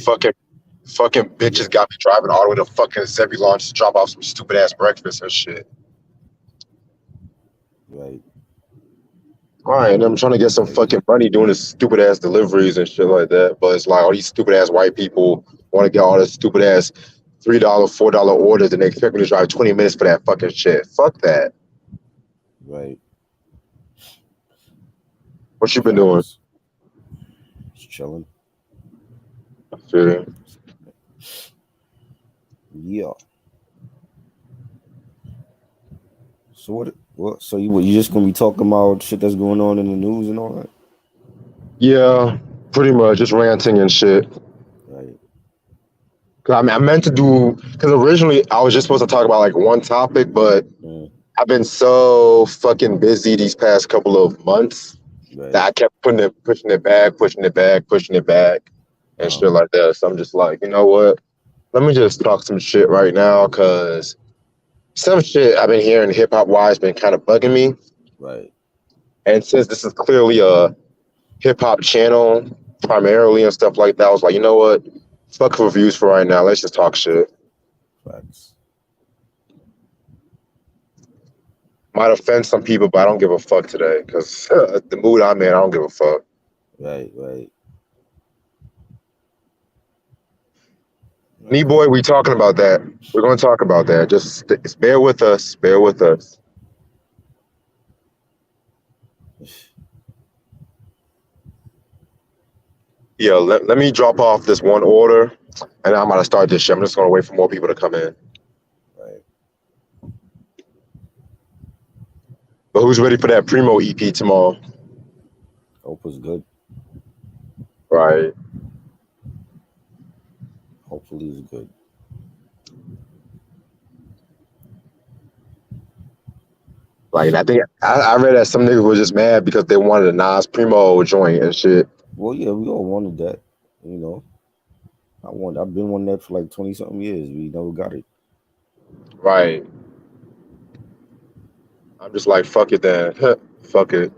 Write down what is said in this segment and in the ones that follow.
Fucking fucking bitches got me driving all the way to fucking Zebby Launch to drop off some stupid ass breakfast and shit. Right. Right, and I'm trying to get some fucking money doing this stupid ass deliveries and shit like that. But it's like all these stupid ass white people want to get all this stupid ass $3, $4 orders and they expect me to drive 20 minutes for that fucking shit. Fuck that. Right. What you been doing? Facts. Just chilling. Shit. Yeah. So what? So you just gonna be talking about shit that's going on in the news and all that? Yeah, pretty much just ranting and shit. Right. 'Cause I mean, I meant to do because originally I was just supposed to talk about like one topic, but Mm, I've been so fucking busy these past couple of months right. that I kept pushing it back, pushing it back, and shit like that. So I'm just like, you know what? Let me just talk some shit right now, cause some shit I've been hearing hip hop wise been kind of bugging me. Right. And since this is clearly a hip hop channel primarily and stuff like that, I was like, you know what? Fuck reviews for right now. Let's just talk shit. Facts. Might offend some people, but I don't give a fuck today because the mood I'm in, I don't give a fuck. Right. Right. Me Right. boy, we talking about that. We're going to talk about that. Just bear with us. Bear with us. Yeah, let me drop off this one order, and I'm going to start this shit. I'm just going to wait for more people to come in. Right. But who's ready for that Primo EP tomorrow? Hope was good. Right. Hopefully it's good. Like, I think I read that some niggas were just mad because they wanted a Nas Primo joint and shit. Well, yeah, we all wanted that. You know, I've been wanting that for like 20 something years. We never got it. Right. I'm just like, fuck it then. Fuck it.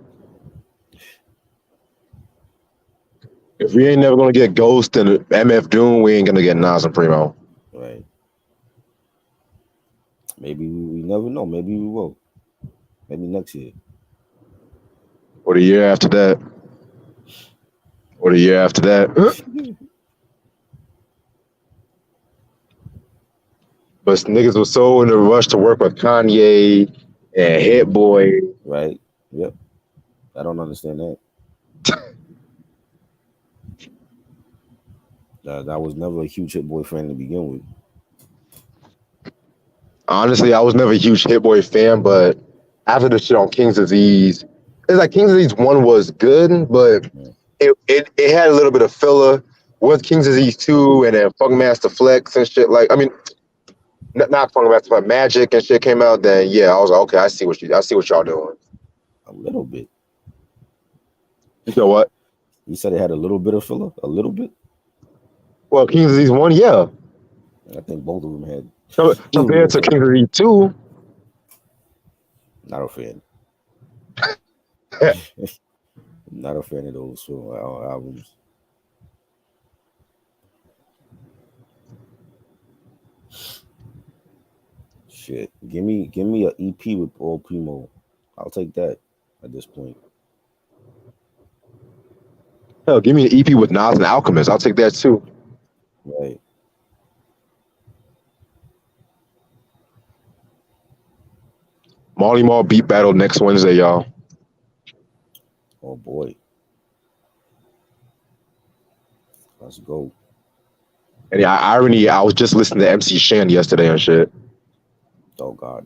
If we ain't never gonna get Ghost and MF Doom, we ain't gonna get Nas and Primo. Right. Maybe we never know. Maybe we will. Maybe next year. Or the year after that. Or the year after that. But niggas was so in a rush to work with Kanye and Hit Boy. Right. Yep. I don't understand that. That was never a huge Hit Boy fan to begin with. Honestly, I was never a huge Hit Boy fan, but after the shit on King's Disease, it's like King's Disease 1 was good, but Yeah. it had a little bit of filler with King's Disease 2 and then Funkmaster Flex and shit. Like, I mean, not Funkmaster, but Magic and shit came out. Then yeah, I was like, okay, I see what y'all doing. A little bit. You know what? You said it had a little bit of filler? A little bit? Well, King's Disease 1, yeah. I think both of them had So, a little bit compared of to filler. King's Disease 2, Not a fan. Not a fan of those albums. Shit. Give me an EP with Paul Primo. I'll take that at this point. hell, give me an EP with Nas and Alchemist. I'll take that too. Right. Marley Marl beat battle next Wednesday, y'all. Oh boy. Let's go. And yeah, irony, I was just listening to MC Shan yesterday and shit. Oh God.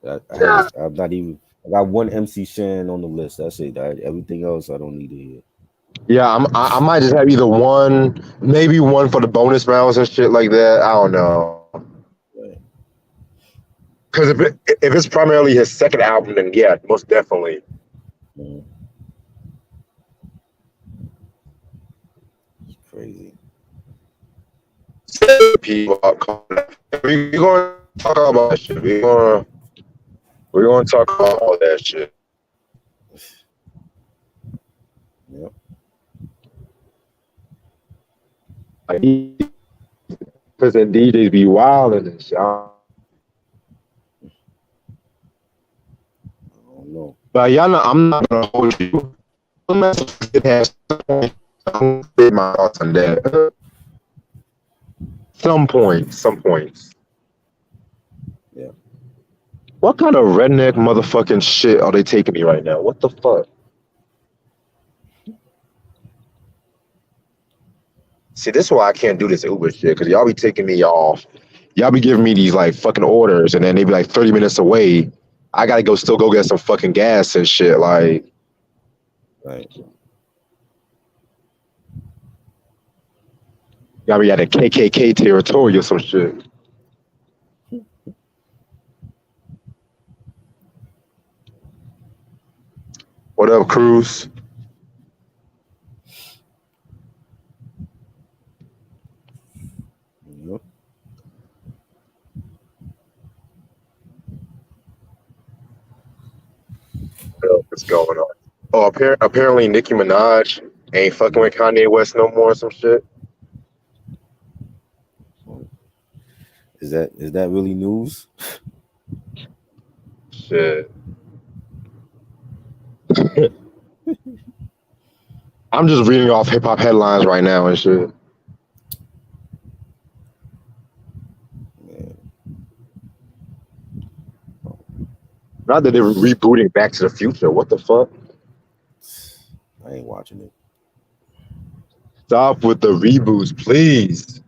I'm not even. I got one MC Shan on the list. That's it. Everything else I don't need to hear. Yeah, I might just have either one, maybe one for the bonus rounds and shit like that. I don't know. Right. Because if it's primarily his second album, then yeah, most definitely. Mhm. It's crazy. People are we're going to talk about that shit. We're going to talk about all that shit. Yep. Because then DJs be wilding and shit. I don't know. But y'all know, I'm not gonna hold you. It has some points. I'm gonna say my thoughts on that. Some points. Yeah. What kind of redneck motherfucking shit are they taking me right now? What the fuck? See, this is why I can't do this Uber shit, because y'all be taking me off. Y'all be giving me these like fucking orders, and then they be like 30 minutes away. I gotta go get some fucking gas and shit. Like, Right. y'all be at a KKK territory or some shit. What up, Cruz? Yep. What else is going on? Oh, apparently Nicki Minaj ain't fucking with Kanye West no more or some shit. Is that really news? Shit. I'm just reading off hip hop headlines right now and shit. Man, Not that they're rebooting Back to the Future. What the fuck? I ain't watching it. Stop with the reboots, please.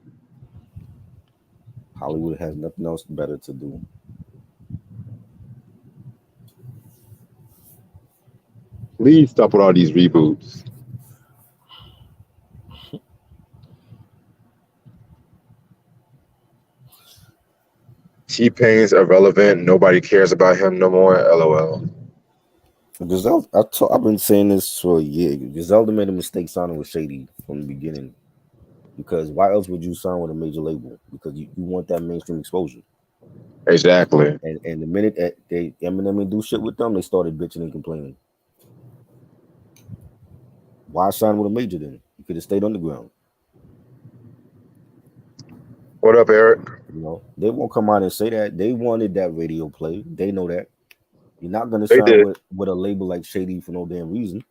Hollywood has nothing else better to do. Please stop with all these reboots. T Pain's irrelevant. Nobody cares about him no more. LOL. Griselda, I've been saying this for a year. Griselda made a mistake signing with Shady from the beginning. Because why else would you sign with a major label? Because you want that mainstream exposure. Exactly. And the minute that they Eminem and do shit with them, they started bitching and complaining. Why sign with a major then? You could have stayed underground. What up, Eric? They won't come out and say that. They wanted that radio play. They know that. You're not gonna They sign did. with a label like Shady for no damn reason.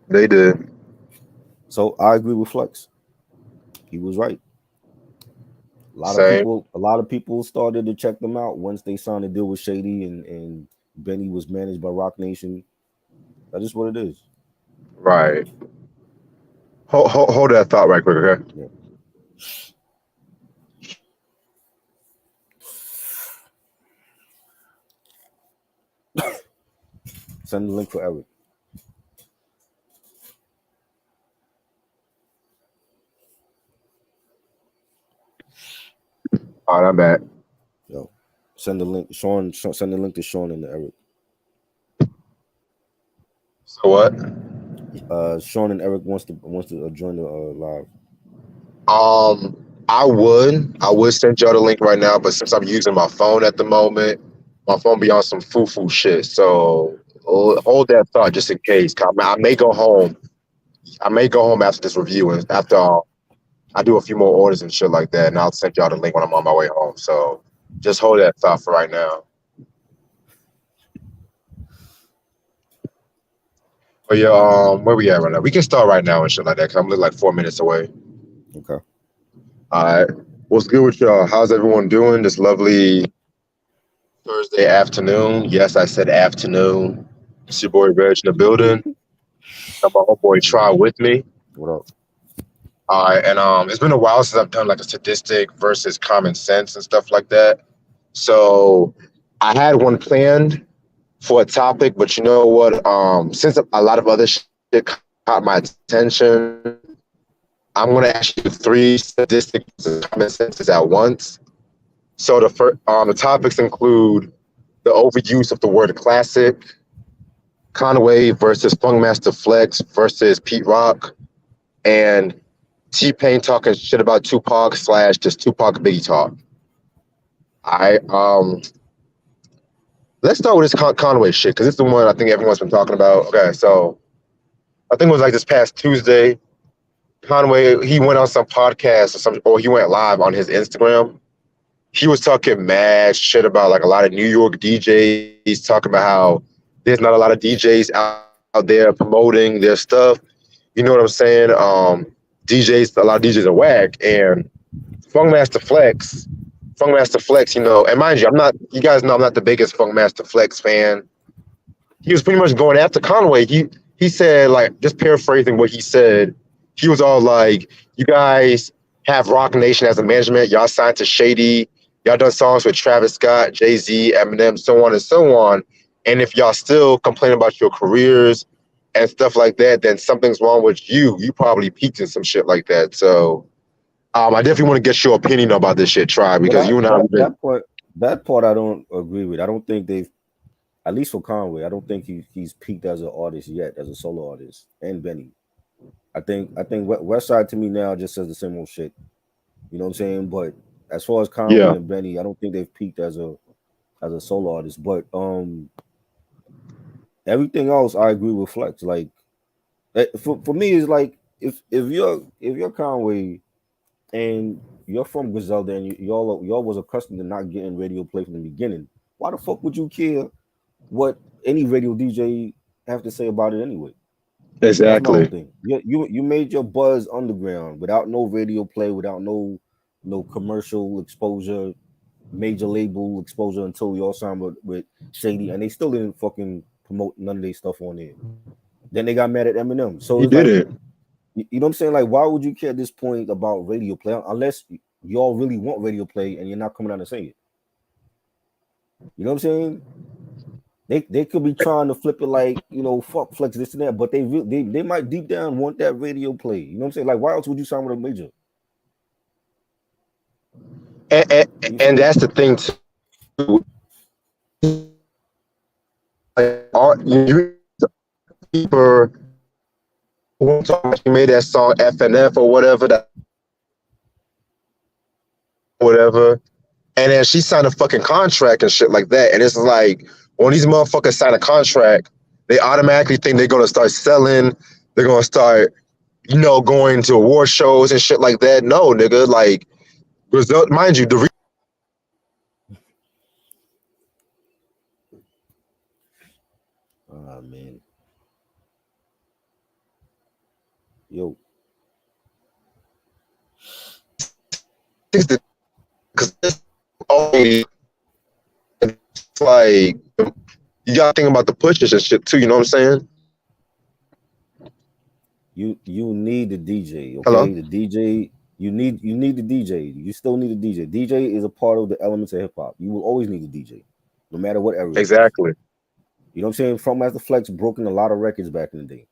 They did. So I agree with Flex. He was right. Same. A lot of people started to check them out once they signed a deal with Shady and Benny was managed by Rock Nation. That's just what it is. Right. Hold that thought right quick, okay? Yeah. Send the link for Eric. All right, I'm back. Yo, send the link. Send the link to Sean and to Eric. So what? Sean and Eric wants to join the live. I would send y'all the link right now, but since I'm using my phone at the moment, my phone be on some foo shit. So hold that thought just in case. 'Cause I may go home. I may go home after this review and after I do a few more orders and shit like that, and I'll send y'all the link when I'm on my way home. So just hold that thought for right now. But yeah, where we at right now? We can start right now and shit like that, 'cause I'm literally like 4 minutes away. Okay. All right. What's good with y'all? How's everyone doing this lovely Thursday afternoon? Yes, I said afternoon. It's your boy Reg in the building. Got my homeboy Try with me. What up? All right, and it's been a while since I've done like a Sadistic versus common sense and stuff like that. So I had one planned for a topic, but you know what? Since a lot of other shit caught my attention, I'm gonna ask you three statistics and common senses at once. So the topics include the overuse of the word classic, Conway versus Funkmaster Flex versus Pete Rock, and T Pain talking shit about Tupac / just Tupac Biggie talk. I let's start with this Conway shit because it's the one I think everyone's been talking about. Okay, so I think it was like this past Tuesday. Conway, he went on some podcast or something, or he went live on his Instagram. He was talking mad shit about like a lot of New York DJs, talking about how there's not a lot of DJs out there promoting their stuff. You know what I'm saying? DJs, a lot of DJs are whack, and Funkmaster Flex, and mind you, I'm not. You guys know I'm not the biggest Funkmaster Flex fan. He was pretty much going after Conway. He said, like, just paraphrasing what he said. He was all like, "You guys have Rock Nation as a management. Y'all signed to Shady. Y'all done songs with Travis Scott, Jay Z, Eminem, so on and so on. And if y'all still complain about your careers and stuff like that, then something's wrong with you. You probably peaked in some shit like that. So, I definitely want to get your opinion about this shit, Try, But because you and I have been. that part I don't agree with. I don't think they've, at least for Conway, I don't think he's peaked as an artist yet, as a solo artist, and Benny. I think West Side to me now just says the same old shit. You know what I'm saying? But as far as Conway Yeah, and Benny, I don't think they've peaked as a solo artist. But everything else I agree with Flex. Like for me, it's like if you're Conway and you're from Griselda and y'all was accustomed to not getting radio play from the beginning, why the fuck would you care what any radio DJ have to say about it anyway? That's my whole exactly. thing. You made your buzz underground without no radio play, without no commercial exposure, major label exposure until y'all signed with Shady, and they still didn't fucking promote none of their stuff on there. Then they got mad at Eminem. He So it's did like, it. you know what I'm saying? Like, why would you care at this point about radio play unless y'all really want radio play and you're not coming out and saying it? You know what I'm saying? They could be trying to flip it like, fuck Flex this and that, but they might deep down want that radio play. You know what I'm saying? Like, why else would you sign with a major? You And feel me? that's the thing too. Like, you people who talk about you made that song FNF or whatever, that whatever, and then she signed a fucking contract and shit like that. And it's like when these motherfuckers sign a contract, they automatically think they're gonna start selling. They're gonna start, going to award shows and shit like that. No, nigga, like result, mind you, the Ah man. Yo, reasons because it's always like you gotta think about the pushes and shit too. You know what I'm saying? you need the DJ, Hello. okay? The DJ, you need the DJ. You still need a DJ. DJ is a part of the elements of hip hop. You will always need a DJ, no matter what era it is. Exactly. You know what I'm saying? From Master Flex broken a lot of records back in the day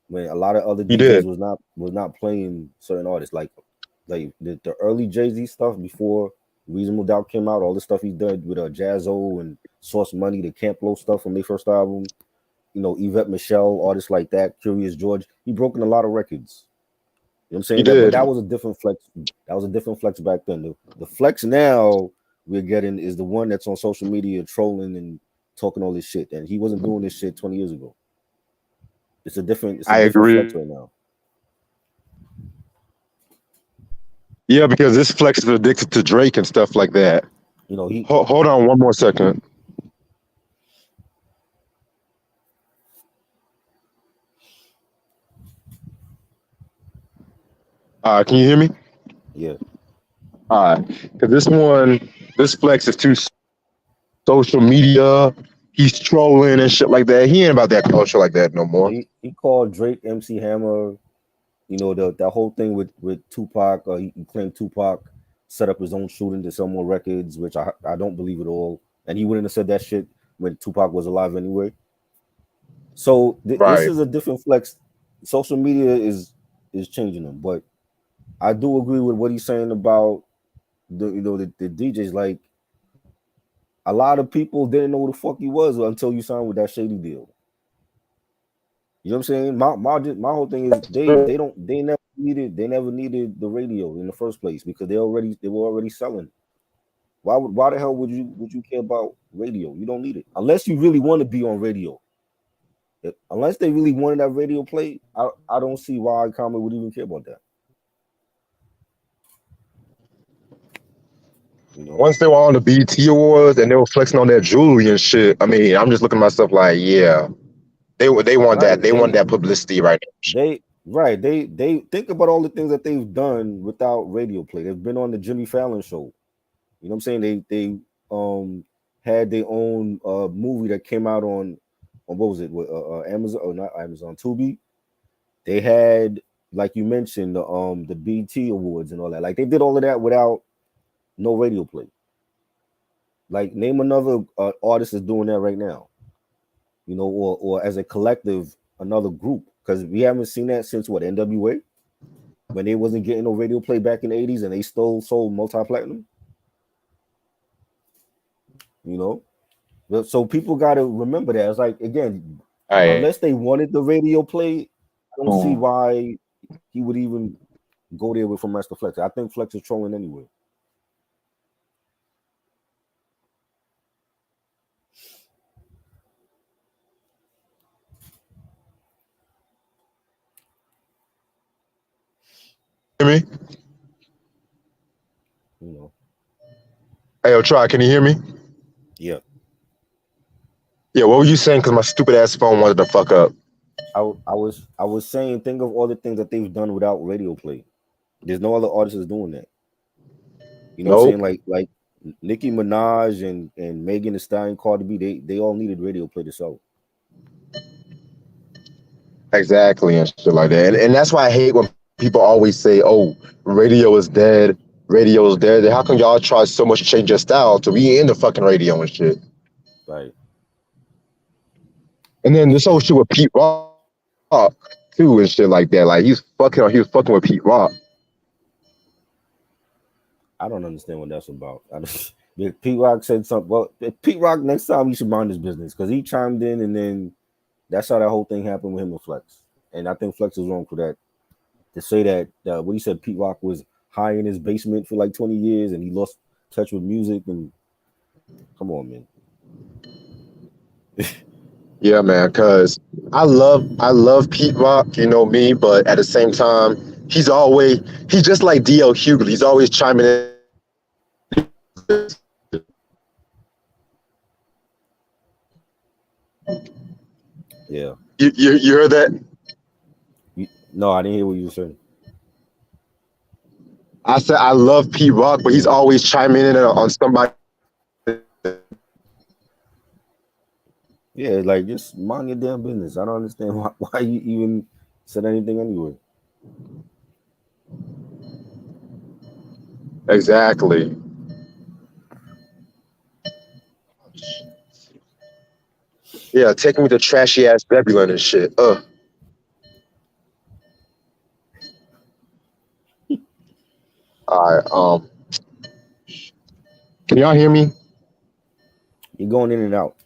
when a lot of other You DJs did. was not playing certain artists like the early Jay Z stuff before Reasonable Doubt came out. All the stuff he did with Jazzo and Source Money, the Camp Low stuff from their first album. Yvette Michelle, artists like that, Curious George. He broken a lot of records. You know what I'm You saying? That, but did. that was a different flex. That was a different flex back then. The flex now we're getting is the one that's on social media trolling and talking all this shit. And he wasn't doing this shit 20 years ago. It's a I different flex agree. right now. Yeah, because this flex is addicted to Drake and stuff like that. He Hold on one more second. Can you hear me? yeah. All right. Because this flex is too social media. He's trolling and shit like that. He ain't about that culture like that no more. He called Drake MC Hammer. That whole thing with Tupac. He claimed Tupac set up his own shooting to sell more records, which I don't believe at all. And he wouldn't have said that shit when Tupac was alive anyway. So this Right. is a different flex. Social media is changing them, but I do agree with what he's saying about the DJs. Like a lot of people didn't know who the fuck he was until you signed with that shady deal. You know what I'm saying? My whole thing is they never needed the radio in the first place because they were already selling. Why the hell would you care about radio? You don't need it unless you really want to be on radio. Unless they really wanted that radio play, I don't see why Common would even care about that. You know, Once they were on the BT Awards and they were flexing on their jewelry and shit, I mean, I'm just looking at myself like, yeah, they want that. right? They want that publicity right They think about all the things that they've done without radio play. They've been on the Jimmy Fallon show. You know what I'm saying? They um had their own movie that came out on what was it? Amazon or not Amazon Tubi. They had, like you mentioned, the BT Awards and all that. Like they did all of that without no radio play. Like name another artist is doing that right now. You know, or as a collective, another group, because we haven't seen that since what, NWA, when they wasn't getting no radio play back in the 80s and they still sold multi-platinum. You know, so people got to remember that. It's like, again, now. unless they wanted the radio play, I don't see Right. why he would even go there with from Master Flex. I think Flex is trolling anyway. Hear me? You know, Hey, yo, try. Can you hear me? yeah. Yeah, what were you saying? Because my stupid ass phone wanted to fuck up. I was saying, think of all the things that they've done without radio play. There's no other artists doing that. You know what I'm saying? Nope. Like Nicki Minaj and Megan Thee Stallion, Cardi B, they all needed radio play to sell. Exactly, and shit like that. And that's why I hate when people always say, "Oh, radio is dead. Radio is dead." How come y'all try so much to change your style to be in the fucking radio and shit? Right. And then this whole shit with Pete Rock too and shit like that. Like he was fucking with Pete Rock. I don't understand what that's about. Pete Rock said something. Well, Pete Rock, next time he should mind his business, because he chimed in and then that's how that whole thing happened with him and Flex. And I think Flex is wrong for that. To say that what he said, Pete Rock was high in his basement for like 20 years and he lost touch with music. And come on, man. Yeah, man. Cause I love Pete Rock. You know me, but at the same time, he's just like DL Hughley. He's always chiming in. Yeah. You heard that? No, I didn't hear what you were saying. I said I love Pete Rock, but he's always chiming in on somebody. Yeah, like just mind your damn business. I don't understand why you even said anything anyway. Exactly. Yeah, taking me to trashy ass Zebulon and shit. All right. Can y'all hear me? You're going in and out.